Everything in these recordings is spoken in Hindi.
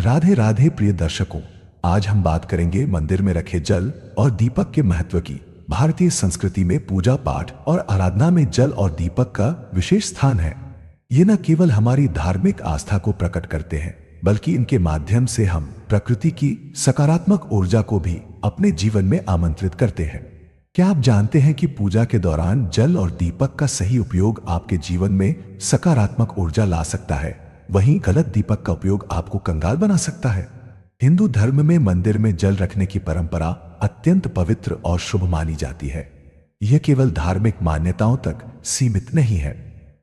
राधे राधे प्रिय दर्शकों, आज हम बात करेंगे मंदिर में रखे जल और दीपक के महत्व की। भारतीय संस्कृति में पूजा पाठ और आराधना में जल और दीपक का विशेष स्थान है। ये न केवल हमारी धार्मिक आस्था को प्रकट करते हैं, बल्कि इनके माध्यम से हम प्रकृति की सकारात्मक ऊर्जा को भी अपने जीवन में आमंत्रित करते हैं। क्या आप जानते हैं कि पूजा के दौरान जल और दीपक का सही उपयोग आपके जीवन में सकारात्मक ऊर्जा ला सकता है, वहीं गलत दीपक का उपयोग आपको कंगाल बना सकता है। हिंदू धर्म में मंदिर में जल रखने की परंपरा अत्यंत पवित्र और शुभ मानी जाती है। यह केवल धार्मिक मान्यताओं तक सीमित नहीं है,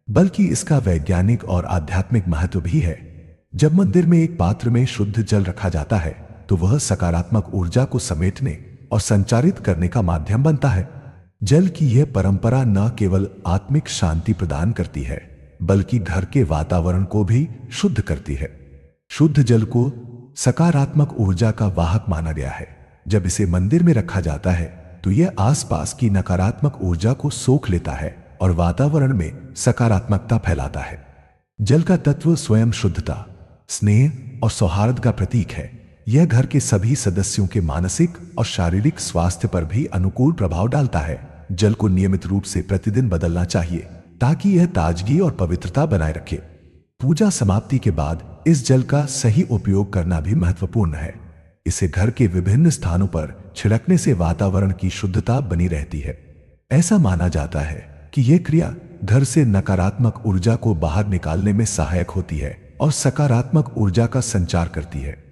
बल्कि इसका वैज्ञानिक और आध्यात्मिक महत्व भी है। जब मंदिर में एक पात्र में शुद्ध जल रखा जाता है, तो वह सकारात्मक ऊर्जा को समेटने और संचारित करने का माध्यम बनता है। जल की यह परंपरा न केवल आत्मिक शांति प्रदान करती है, बल्कि घर के वातावरण को भी शुद्ध करती है। शुद्ध जल को सकारात्मक ऊर्जा का वाहक माना गया है। जब इसे मंदिर में रखा जाता है, तो यह आसपास की नकारात्मक ऊर्जा को सोख लेता है और वातावरण में सकारात्मकता फैलाता है। जल का तत्व स्वयं शुद्धता, स्नेह और सौहार्द का प्रतीक है। यह घर के सभी सदस्यों के मानसिक और शारीरिक स्वास्थ्य पर भी अनुकूल प्रभाव डालता है। जल को नियमित रूप से प्रतिदिन बदलना चाहिए, ताकि यह ताजगी और पवित्रता बनाए रखे। पूजा समाप्ति के बाद इस जल का सही उपयोग करना भी महत्वपूर्ण है। इसे घर के विभिन्न स्थानों पर छिड़कने से वातावरण की शुद्धता बनी रहती है। ऐसा माना जाता है कि यह क्रिया घर से नकारात्मक ऊर्जा को बाहर निकालने में सहायक होती है और सकारात्मक ऊर्जा का संचार करती है।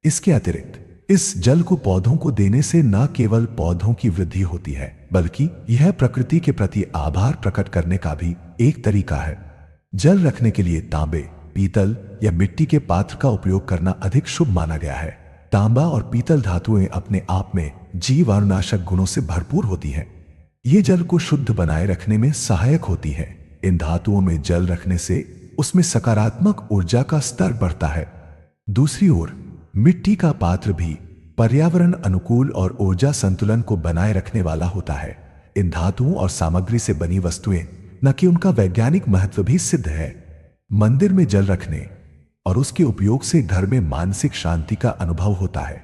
इसके अतिरिक्त इस जल को पौधों को देने से न केवल पौधों की वृद्धि होती है, बल्कि यह प्रकृति के प्रति आभार प्रकट करने का भी एक तरीका है। जल रखने के लिए तांबे, पीतल या मिट्टी के पात्र का उपयोग करना अधिक शुभ माना गया है। तांबा और पीतल धातुएं अपने आप में जीवाणुनाशक गुणों से भरपूर होती हैं। ये जल को शुद्ध बनाए रखने में सहायक होती है। इन धातुओं में जल रखने से उसमें सकारात्मक ऊर्जा का स्तर बढ़ता है। दूसरी ओर मिट्टी का पात्र भी पर्यावरण अनुकूल और ऊर्जा संतुलन को बनाए रखने वाला होता है। इन धातुओं और सामग्री से बनी वस्तुएं न कि उनका वैज्ञानिक महत्व भी सिद्ध है। मंदिर में जल रखने और उसके उपयोग से घर में मानसिक शांति का अनुभव होता है।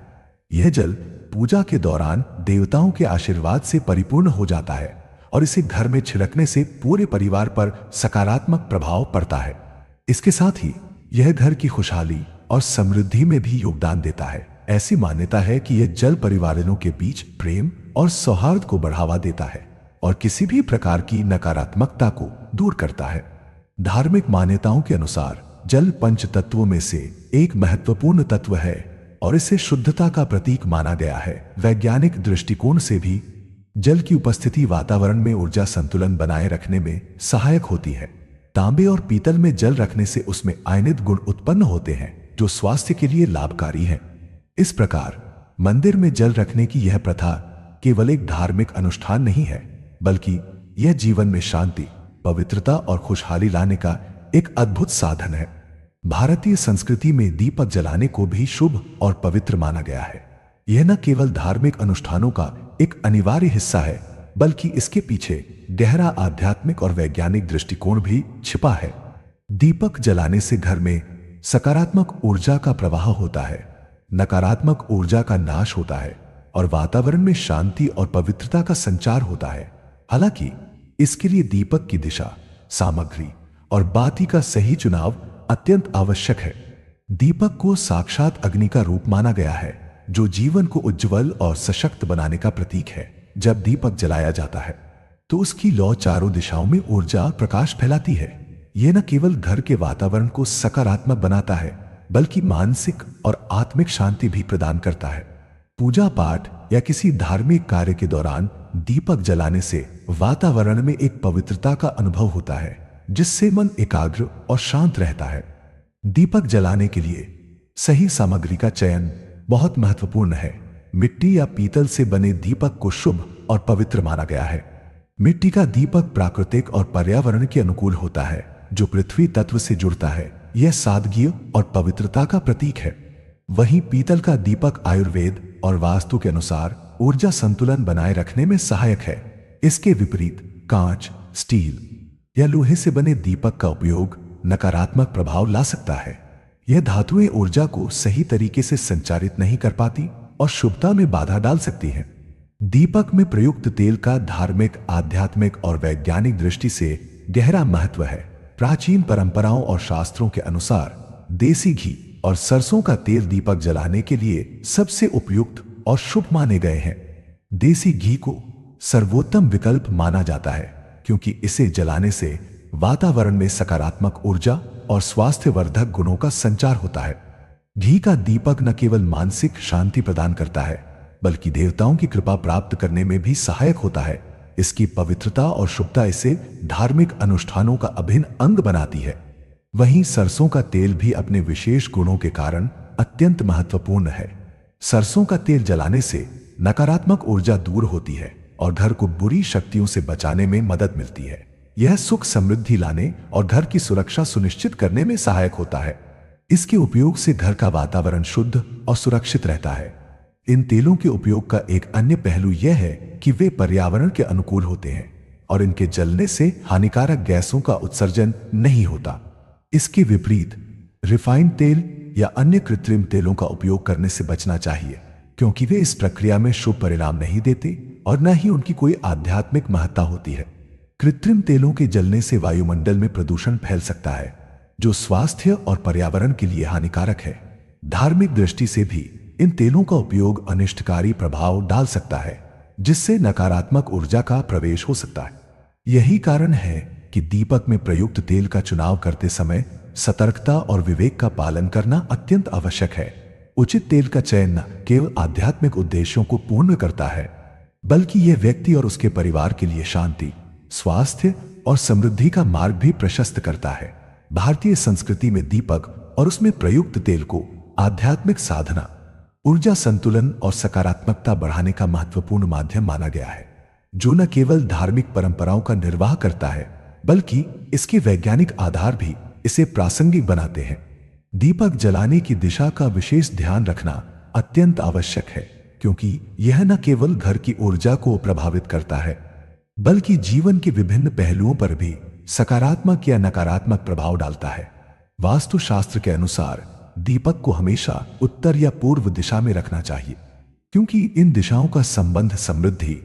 यह जल पूजा के दौरान देवताओं के आशीर्वाद से परिपूर्ण हो जाता है और इसे घर में छिड़कने से पूरे परिवार पर सकारात्मक प्रभाव पड़ता है। इसके साथ ही यह घर की खुशहाली और समृद्धि में भी योगदान देता है। ऐसी मान्यता है कि यह जल परिवारों के बीच प्रेम और सौहार्द को बढ़ावा देता है और किसी भी प्रकार की नकारात्मकता को दूर करता है। धार्मिक मान्यताओं के अनुसार जल पंच तत्वों में से एक महत्वपूर्ण तत्व है और इसे शुद्धता का प्रतीक माना गया है। वैज्ञानिक दृष्टिकोण से भी जल की उपस्थिति वातावरण में ऊर्जा संतुलन बनाए रखने में सहायक होती है। तांबे और पीतल में जल रखने से उसमें आयनित गुण उत्पन्न होते हैं, जो स्वास्थ्य के लिए लाभकारी है। इस प्रकार मंदिर में जल रखने की यह प्रथा केवल एक धार्मिक अनुष्ठान नहीं है, बल्कि यह जीवन में शांति, पवित्रता और खुशहाली लाने का एक अद्भुत साधन है। भारतीय संस्कृति में दीपक जलाने को भी शुभ और पवित्र माना गया है। यह न केवल धार्मिक अनुष्ठानों का एक अनिवार्य हिस्सा है, बल्कि इसके पीछे गहरा आध्यात्मिक और वैज्ञानिक दृष्टिकोण भी छिपा है। दीपक जलाने से घर में सकारात्मक ऊर्जा का प्रवाह होता है, नकारात्मक ऊर्जा का नाश होता है और वातावरण में शांति और पवित्रता का संचार होता है। हालांकि इसके लिए दीपक की दिशा, सामग्री और बाती का सही चुनाव अत्यंत आवश्यक है। दीपक को साक्षात अग्नि का रूप माना गया है, जो जीवन को उज्जवल और सशक्त बनाने का प्रतीक है। जब दीपक जलाया जाता है, तो उसकी लौ चारों दिशाओं में ऊर्जा और प्रकाश फैलाती है। यह न केवल घर के वातावरण को सकारात्मक बनाता है, बल्कि मानसिक और आत्मिक शांति भी प्रदान करता है। पूजा पाठ या किसी धार्मिक कार्य के दौरान दीपक जलाने से वातावरण में एक पवित्रता का अनुभव होता है, जिससे मन एकाग्र और शांत रहता है। दीपक जलाने के लिए सही सामग्री का चयन बहुत महत्वपूर्ण है। मिट्टी या पीतल से बने दीपक को शुभ और पवित्र माना गया है। मिट्टी का दीपक प्राकृतिक और पर्यावरण के अनुकूल होता है, जो पृथ्वी तत्व से जुड़ता है। यह सादगी और पवित्रता का प्रतीक है। वहीं पीतल का दीपक आयुर्वेद और वास्तु के अनुसार ऊर्जा संतुलन बनाए रखने में सहायक है। इसके विपरीत कांच, स्टील या लोहे से बने दीपक का उपयोग नकारात्मक प्रभाव ला सकता है। यह धातुएं ऊर्जा को सही तरीके से संचारित नहीं कर पाती और शुभता में बाधा डाल सकती हैं। दीपक में प्रयुक्त तेल का धार्मिक, आध्यात्मिक और वैज्ञानिक दृष्टि से गहरा महत्व है। प्राचीन परंपराओं और शास्त्रों के अनुसार देसी घी और सरसों का तेल दीपक जलाने के लिए सबसे उपयुक्त और शुभ माने गए हैं। देसी घी को सर्वोत्तम विकल्प माना जाता है क्योंकि इसे जलाने से वातावरण में सकारात्मक ऊर्जा और स्वास्थ्यवर्धक गुणों का संचार होता है। घी का दीपक न केवल मानसिक शांति प्रदान करता है बल्कि देवताओं की कृपा प्राप्त करने में भी सहायक होता है। इसकी पवित्रता और शुभता इसे धार्मिक अनुष्ठानों का अभिन्न अंग बनाती है। वहीं सरसों का तेल भी अपने विशेष गुणों के कारण अत्यंत महत्वपूर्ण है। सरसों का तेल जलाने से नकारात्मक ऊर्जा दूर होती है और घर को बुरी शक्तियों से बचाने में मदद मिलती है। यह सुख समृद्धि लाने और घर की सुरक्षा सुनिश्चित करने में सहायक होता है। इसके उपयोग से घर का वातावरण शुद्ध और सुरक्षित रहता है। इन तेलों के उपयोग का एक अन्य पहलू यह है कि वे पर्यावरण के अनुकूल होते हैं और इनके जलने से हानिकारक गैसों का उत्सर्जन नहीं होता। इसके विपरीत रिफाइंड तेल या अन्य कृत्रिम तेलों का उपयोग करने से बचना चाहिए क्योंकि वे इस प्रक्रिया में शुभ परिणाम नहीं देते और न ही उनकी कोई आध्यात्मिक महत्ता होती है। कृत्रिम तेलों के जलने से वायुमंडल में प्रदूषण फैल सकता है जो स्वास्थ्य और पर्यावरण के लिए हानिकारक है। धार्मिक दृष्टि से भी इन तेलों का उपयोग अनिष्टकारी प्रभाव डाल सकता है जिससे नकारात्मक ऊर्जा का प्रवेश हो सकता है। यही कारण है कि दीपक में प्रयुक्त तेल का चुनाव करते समय सतर्कता और विवेक का पालन करना अत्यंत आवश्यक है। उचित तेल का चयन न केवल आध्यात्मिक उद्देश्यों को पूर्ण करता है बल्कि यह व्यक्ति और उसके परिवार के लिए शांति, स्वास्थ्य और समृद्धि का मार्ग भी प्रशस्त करता है। भारतीय संस्कृति में दीपक और उसमें प्रयुक्त तेल को आध्यात्मिक साधना, ऊर्जा संतुलन और सकारात्मकता बढ़ाने का महत्वपूर्ण माध्यम माना गया है जो न केवल धार्मिक परंपराओं का निर्वाह करता है बल्कि इसके वैज्ञानिक आधार भी इसे प्रासंगिक बनाते हैं। दीपक जलाने की दिशा का विशेष ध्यान रखना अत्यंत आवश्यक है क्योंकि यह न केवल घर की ऊर्जा को प्रभावित करता है बल्कि जीवन के विभिन्न पहलुओं पर भी सकारात्मक या नकारात्मक प्रभाव डालता है। वास्तुशास्त्र के अनुसार दीपक को हमेशा उत्तर या पूर्व दिशा में रखना चाहिए क्योंकि इन दिशाओं का संबंध समृद्धि,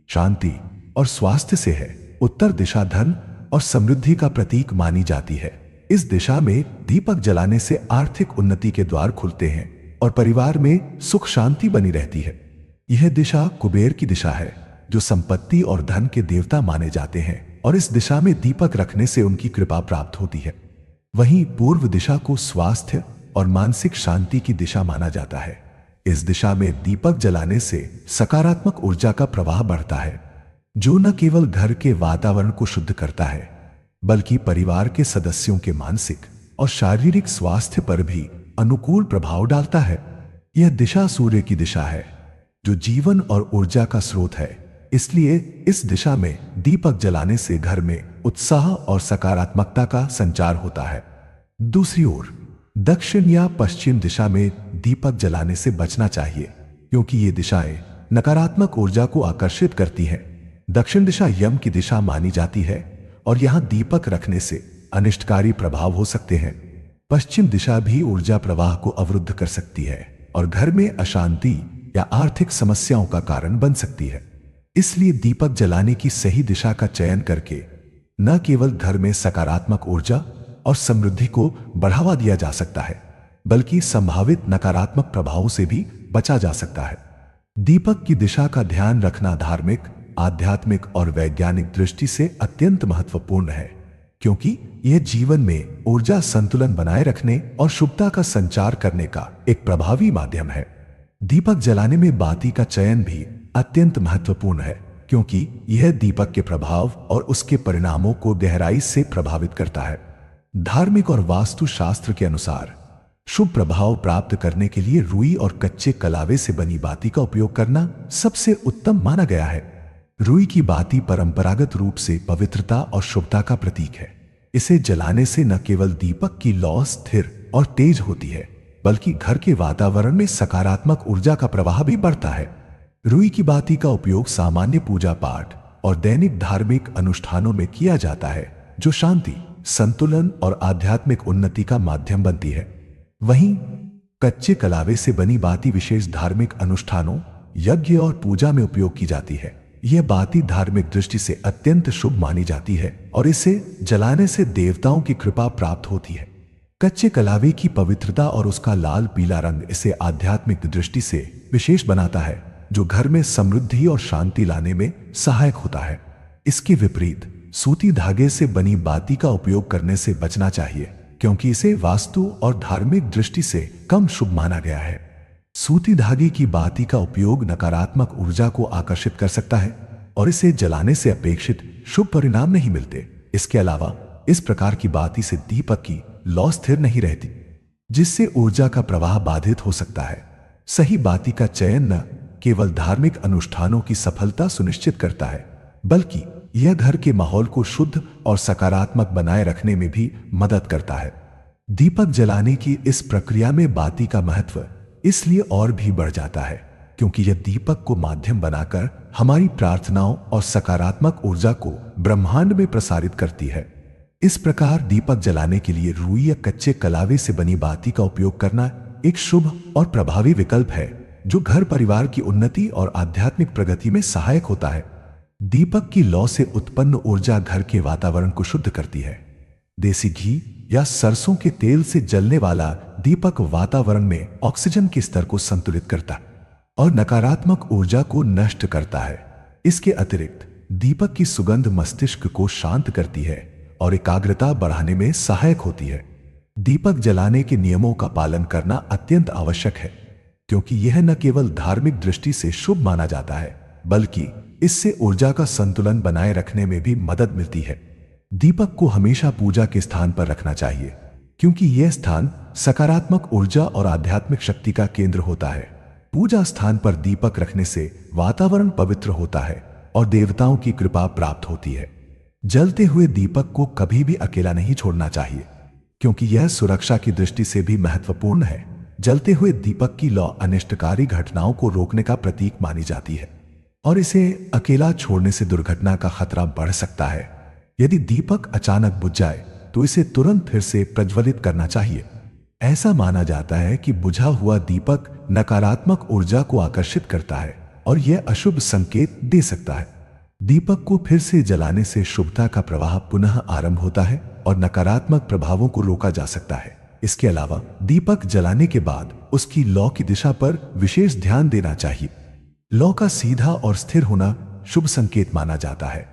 शांति और स्वास्थ्य से है। उत्तर दिशा धन और समृद्धि का प्रतीक मानी जाती है। इस दिशा में दीपक जलाने से आर्थिक उन्नति के द्वार खुलते हैं और परिवार में सुख शांति बनी रहती है। यह दिशा कुबेर की दिशा है जो संपत्ति और धन के देवता माने जाते हैं और इस दिशा में दीपक रखने से उनकी कृपा प्राप्त होती है। वहीं पूर्व दिशा को स्वास्थ्य और मानसिक शांति की दिशा माना जाता है। इस दिशा में दीपक जलाने से सकारात्मक ऊर्जा का प्रवाह बढ़ता है जो न केवल घर के वातावरण को शुद्ध करता है बल्कि परिवार के सदस्यों के मानसिक और शारीरिक स्वास्थ्य पर भी अनुकूल प्रभाव डालता है। यह दिशा सूर्य की दिशा है जो जीवन और ऊर्जा का स्रोत है, इसलिए इस दिशा में दीपक जलाने से घर में उत्साह और सकारात्मकता का संचार होता है। दूसरी ओर दक्षिण या पश्चिम दिशा में दीपक जलाने से बचना चाहिए क्योंकि ये दिशाएं नकारात्मक ऊर्जा को आकर्षित करती हैं। दक्षिण दिशा यम की दिशा मानी जाती है और यहां दीपक रखने से अनिष्टकारी प्रभाव हो सकते हैं। पश्चिम दिशा भी ऊर्जा प्रवाह को अवरुद्ध कर सकती है और घर में अशांति या आर्थिक समस्याओं का कारण बन सकती है। इसलिए दीपक जलाने की सही दिशा का चयन करके न केवल घर में सकारात्मक ऊर्जा और समृद्धि को बढ़ावा दिया जा सकता है बल्कि संभावित नकारात्मक प्रभावों से भी बचा जा सकता है। दीपक की दिशा का ध्यान रखना धार्मिक, आध्यात्मिक और वैज्ञानिक दृष्टि से अत्यंत महत्वपूर्ण है क्योंकि यह जीवन में ऊर्जा संतुलन बनाए रखने और शुभता का संचार करने का एक प्रभावी माध्यम है। दीपक जलाने में बाती का चयन भी अत्यंत महत्वपूर्ण है क्योंकि यह दीपक के प्रभाव और उसके परिणामों को गहराई से प्रभावित करता है। धार्मिक और वास्तु शास्त्र के अनुसार शुभ प्रभाव प्राप्त करने के लिए रुई और कच्चे कलावे से बनी बाती का उपयोग करना सबसे उत्तम माना गया है। रुई की बाती परंपरागत रूप से पवित्रता और शुभता का प्रतीक है। इसे जलाने से न केवल दीपक की लौ स्थिर और तेज होती है बल्कि घर के वातावरण में सकारात्मक ऊर्जा का प्रवाह भी बढ़ता है। रुई की बाती का उपयोग सामान्य पूजा पाठ और दैनिक धार्मिक अनुष्ठानों में किया जाता है जो शांति, संतुलन और आध्यात्मिक उन्नति का माध्यम बनती है। वहीं कच्चे कलावे से बनी बाती विशेष धार्मिक अनुष्ठानों, यज्ञ और पूजा में उपयोग की जाती है। यह बाती धार्मिक दृष्टि से अत्यंत शुभ मानी जाती है और इसे जलाने से देवताओं की कृपा प्राप्त होती है। कच्चे कलावे की पवित्रता और उसका लाल पीला रंग इसे आध्यात्मिक दृष्टि से विशेष बनाता है, जो घर में समृद्धि और शांति लाने में सहायक होता है। इसके विपरीत सूती धागे से बनी बाती का उपयोग करने से बचना चाहिए, क्योंकि इसे वास्तु और धार्मिक दृष्टि से कम शुभ माना गया है। सूती धागे की बाती का उपयोग नकारात्मक ऊर्जा को आकर्षित कर सकता है और इसे जलाने से अपेक्षित शुभ परिणाम नहीं मिलते। इसके अलावा इस प्रकार की बाती से दीपक की लौ स्थिर नहीं रहती, जिससे ऊर्जा का प्रवाह बाधित हो सकता है। सही बाती का चयन न केवल धार्मिक अनुष्ठानों की सफलता सुनिश्चित करता है, बल्कि यह घर के माहौल को शुद्ध और सकारात्मक बनाए रखने में भी मदद करता है। दीपक जलाने की इस प्रक्रिया में बाती का महत्व इसलिए और भी बढ़ जाता है, क्योंकि यह दीपक को माध्यम बनाकर हमारी प्रार्थनाओं और सकारात्मक ऊर्जा को ब्रह्मांड में प्रसारित करती है। इस प्रकार दीपक जलाने के लिए रुई या कच्चे कलावे से बनी बाती का उपयोग करना एक शुभ और प्रभावी विकल्प है, जो घर परिवार की उन्नति और आध्यात्मिक प्रगति में सहायक होता है। दीपक की लौ से उत्पन्न ऊर्जा घर के वातावरण को शुद्ध करती है। देसी घी या सरसों के तेल से जलने वाला दीपक वातावरण में ऑक्सीजन के स्तर को संतुलित करता है और नकारात्मक ऊर्जा को नष्ट करता है। इसके अतिरिक्त दीपक की सुगंध मस्तिष्क को शांत करती है और एकाग्रता बढ़ाने में सहायक होती है। दीपक जलाने के नियमों का पालन करना अत्यंत आवश्यक है, क्योंकि यह न केवल धार्मिक दृष्टि से शुभ माना जाता है, बल्कि इससे ऊर्जा का संतुलन बनाए रखने में भी मदद मिलती है। दीपक को हमेशा पूजा के स्थान पर रखना चाहिए, क्योंकि यह स्थान सकारात्मक ऊर्जा और आध्यात्मिक शक्ति का केंद्र होता है। पूजा स्थान पर दीपक रखने से वातावरण पवित्र होता है और देवताओं की कृपा प्राप्त होती है। जलते हुए दीपक को कभी भी अकेला नहीं छोड़ना चाहिए, क्योंकि यह सुरक्षा की दृष्टि से भी महत्वपूर्ण है। जलते हुए दीपक की लौ अनिष्टकारी घटनाओं को रोकने का प्रतीक मानी जाती है और इसे अकेला छोड़ने से दुर्घटना का खतरा बढ़ सकता है। यदि दीपक अचानक बुझ जाए तो इसे तुरंत फिर से प्रज्वलित करना चाहिए। ऐसा माना जाता है कि बुझा हुआ दीपक नकारात्मक ऊर्जा को आकर्षित करता है और यह अशुभ संकेत दे सकता है। दीपक को फिर से जलाने से शुभता का प्रवाह पुनः आरंभ होता है और नकारात्मक प्रभावों को रोका जा सकता है। इसके अलावा दीपक जलाने के बाद उसकी लौ की दिशा पर विशेष ध्यान देना चाहिए। लौ का सीधा और स्थिर होना शुभ संकेत माना जाता है,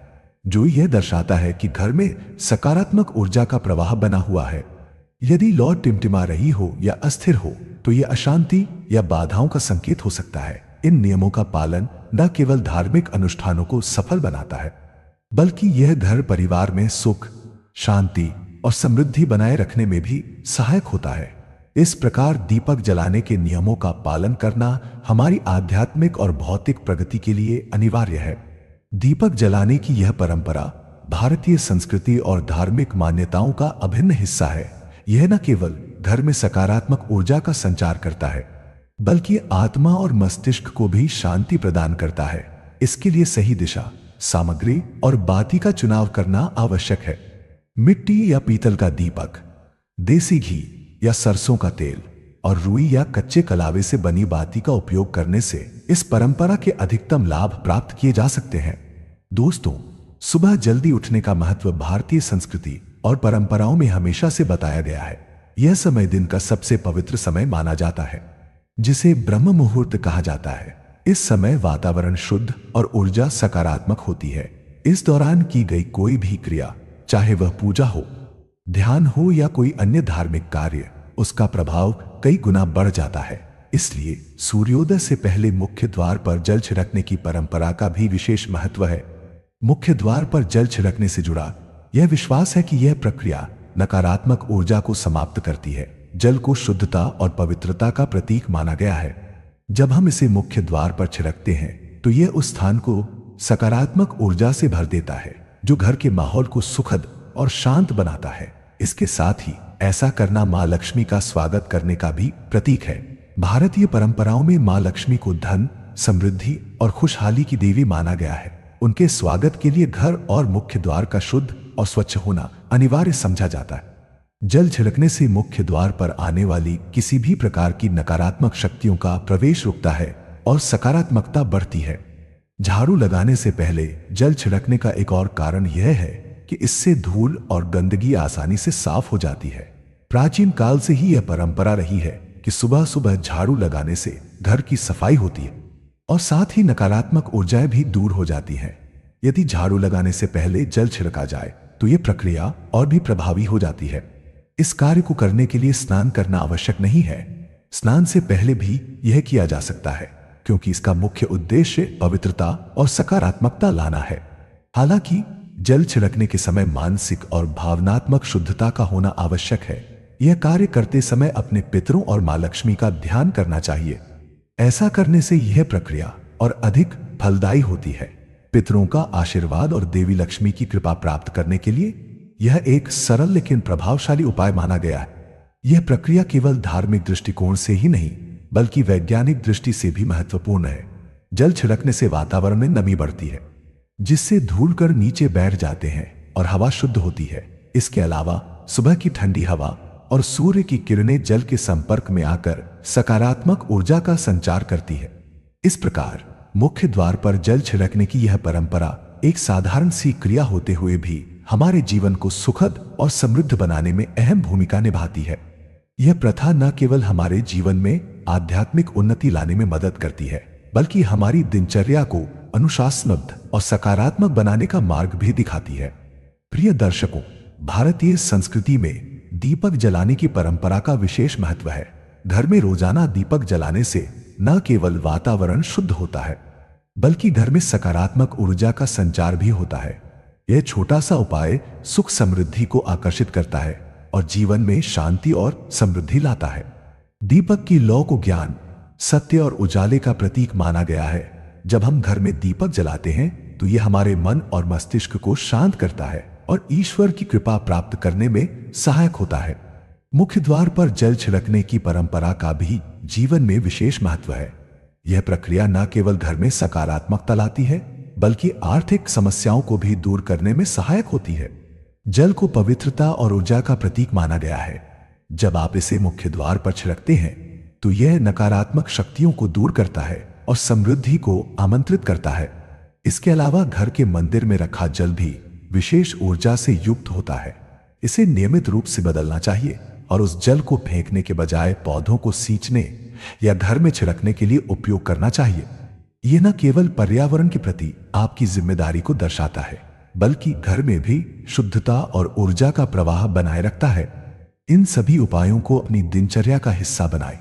जो यह दर्शाता है कि घर में सकारात्मक ऊर्जा का प्रवाह बना हुआ है। यदि लौ टिमटिमा रही हो या अस्थिर हो तो यह अशांति या बाधाओं का संकेत हो सकता है। इन नियमों का पालन न केवल धार्मिक अनुष्ठानों को सफल बनाता है, बल्कि यह घर परिवार में सुख, शांति और समृद्धि बनाए रखने में भी सहायक होता है। इस प्रकार दीपक जलाने के नियमों का पालन करना हमारी आध्यात्मिक और भौतिक प्रगति के लिए अनिवार्य है। दीपक जलाने की यह परंपरा भारतीय संस्कृति और धार्मिक मान्यताओं का अभिन्न हिस्सा है। यह न केवल घर में सकारात्मक ऊर्जा का संचार करता है, बल्कि आत्मा और मस्तिष्क को भी शांति प्रदान करता है। इसके लिए सही दिशा, सामग्री और बाती का चुनाव करना आवश्यक है। मिट्टी या पीतल का दीपक, देसी घी या सरसों का तेल और रुई या कच्चे कलावे से बनी बाती का उपयोग करने से इस परंपरा के अधिकतम लाभ प्राप्त किए जा सकते हैं। दोस्तों, सुबह जल्दी उठने का महत्व भारतीय संस्कृति और परंपराओं में हमेशा से बताया गया है। यह समय दिन का सबसे पवित्र समय माना जाता है, जिसे ब्रह्म मुहूर्त कहा जाता है। इस समय वातावरण शुद्ध और ऊर्जा सकारात्मक होती है। इस दौरान की गई कोई भी क्रिया, चाहे वह पूजा हो, ध्यान हो या कोई अन्य धार्मिक कार्य, उसका प्रभाव कई गुना बढ़ जाता है। इसलिए सूर्योदय से पहले मुख्य द्वार पर जल छिड़कने की परंपरा का भी विशेष महत्व है। मुख्य द्वार पर जल छिड़कने से जुड़ा यह विश्वास है कि यह प्रक्रिया नकारात्मक ऊर्जा को समाप्त करती है। जल को शुद्धता और पवित्रता का प्रतीक माना गया है। जब हम इसे मुख्य द्वार पर छिड़कते हैं तो यह उस स्थान को सकारात्मक ऊर्जा से भर देता है, जो घर के माहौल को सुखद और शांत बनाता है। इसके साथ ही ऐसा करना मां लक्ष्मी का स्वागत करने का भी प्रतीक है। भारतीय परंपराओं में मां लक्ष्मी को धन, समृद्धि और खुशहाली की देवी माना गया है। उनके स्वागत के लिए घर और मुख्य द्वार का शुद्ध और स्वच्छ होना अनिवार्य समझा जाता है। जल छिड़कने से मुख्य द्वार पर आने वाली किसी भी प्रकार की नकारात्मक शक्तियों का प्रवेश रुकता है और सकारात्मकता बढ़ती है। झाड़ू लगाने से पहले जल छिड़कने का एक और कारण यह है कि इससे धूल और गंदगी आसानी से साफ हो जाती है। प्राचीन काल से ही यह परंपरा रही है कि सुबह सुबह झाड़ू लगाने से घर की सफाई होती है और साथ ही नकारात्मक ऊर्जाएं भी दूर हो जाती हैं। यदि झाड़ू लगाने से पहले जल छिड़का जाए तो यह प्रक्रिया और भी प्रभावी हो जाती है। इस कार्य को करने के लिए स्नान करना आवश्यक नहीं है। स्नान से पहले भी यह किया जा सकता है क्योंकि इसका मुख्य उद्देश्य पवित्रता और सकारात्मकता लाना है। हालांकि जल छिड़कने के समय मानसिक और भावनात्मक शुद्धता का होना आवश्यक है। यह कार्य करते समय अपने पितरों और मां लक्ष्मी का ध्यान करना चाहिए। ऐसा करने से यह प्रक्रिया और अधिक फलदायी होती है। पितरों का आशीर्वाद और देवी लक्ष्मी की कृपा प्राप्त करने के लिए यह एक सरल लेकिन प्रभावशाली उपाय माना गया है। यह प्रक्रिया केवल धार्मिक दृष्टिकोण से ही नहीं बल्कि वैज्ञानिक दृष्टि से भी महत्वपूर्ण है। जल छिड़कने से वातावरण में नमी बढ़ती है जिससे धूल कण नीचे बैठ जाते हैं और हवा शुद्ध होती है। इसके अलावा सुबह की ठंडी हवा और सूर्य की किरणें जल के संपर्क में आकर सकारात्मक ऊर्जा का संचार करती है। इस प्रकार मुख्य द्वार पर जल छिड़कने की यह परंपरा एक साधारण सी क्रिया होते हुए भी हमारे जीवन को सुखद और समृद्ध बनाने में अहम भूमिका निभाती है। यह प्रथा न केवल हमारे जीवन में आध्यात्मिक उन्नति लाने में मदद करती है बल्कि हमारी दिनचर्या को अनुशासनबद्ध और सकारात्मक बनाने का मार्ग भी दिखाती है। प्रिय दर्शकों, भारतीय संस्कृति में दीपक जलाने की परंपरा का विशेष महत्व है। घर में रोजाना दीपक जलाने से न केवल वातावरण शुद्ध होता है बल्कि घर में सकारात्मक ऊर्जा का संचार भी होता है। यह छोटा सा उपाय सुख समृद्धि को आकर्षित करता है और जीवन में शांति और समृद्धि लाता है। दीपक की लौ को ज्ञान, सत्य और उजाले का प्रतीक माना गया है। जब हम घर में दीपक जलाते हैं तो यह हमारे मन और मस्तिष्क को शांत करता है और ईश्वर की कृपा प्राप्त करने में सहायक होता है। मुख्य द्वार पर जल छिड़कने की परंपरा का भी जीवन में विशेष महत्व है। यह प्रक्रिया न केवल घर में सकारात्मकता लाती है बल्कि आर्थिक समस्याओं को भी दूर करने में सहायक होती है। जल को पवित्रता और ऊर्जा का प्रतीक माना गया है। जब आप इसे मुख्य द्वार पर छिड़कते हैं तो यह नकारात्मक शक्तियों को दूर करता है और समृद्धि को आमंत्रित करता है। इसके अलावा घर के मंदिर में रखा जल भी विशेष ऊर्जा से युक्त होता है। इसे नियमित रूप से बदलना चाहिए और उस जल को फेंकने के बजाय पौधों को सींचने या घर में छिड़कने के लिए उपयोग करना चाहिए। यह न केवल पर्यावरण के प्रति आपकी जिम्मेदारी को दर्शाता है बल्कि घर में भी शुद्धता और ऊर्जा का प्रवाह बनाए रखता है। इन सभी उपायों को अपनी दिनचर्या का हिस्सा बनाएं।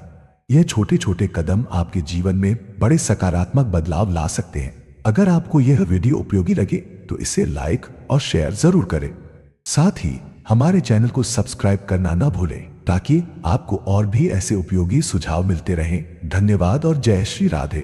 यह छोटे छोटे कदम आपके जीवन में बड़े सकारात्मक बदलाव ला सकते हैं। अगर आपको यह वीडियो उपयोगी लगे तो इसे लाइक और शेयर जरूर करें। साथ ही हमारे चैनल को सब्सक्राइब करना न भूलें ताकि आपको और भी ऐसे उपयोगी सुझाव मिलते रहें। धन्यवाद और जय श्री राधे।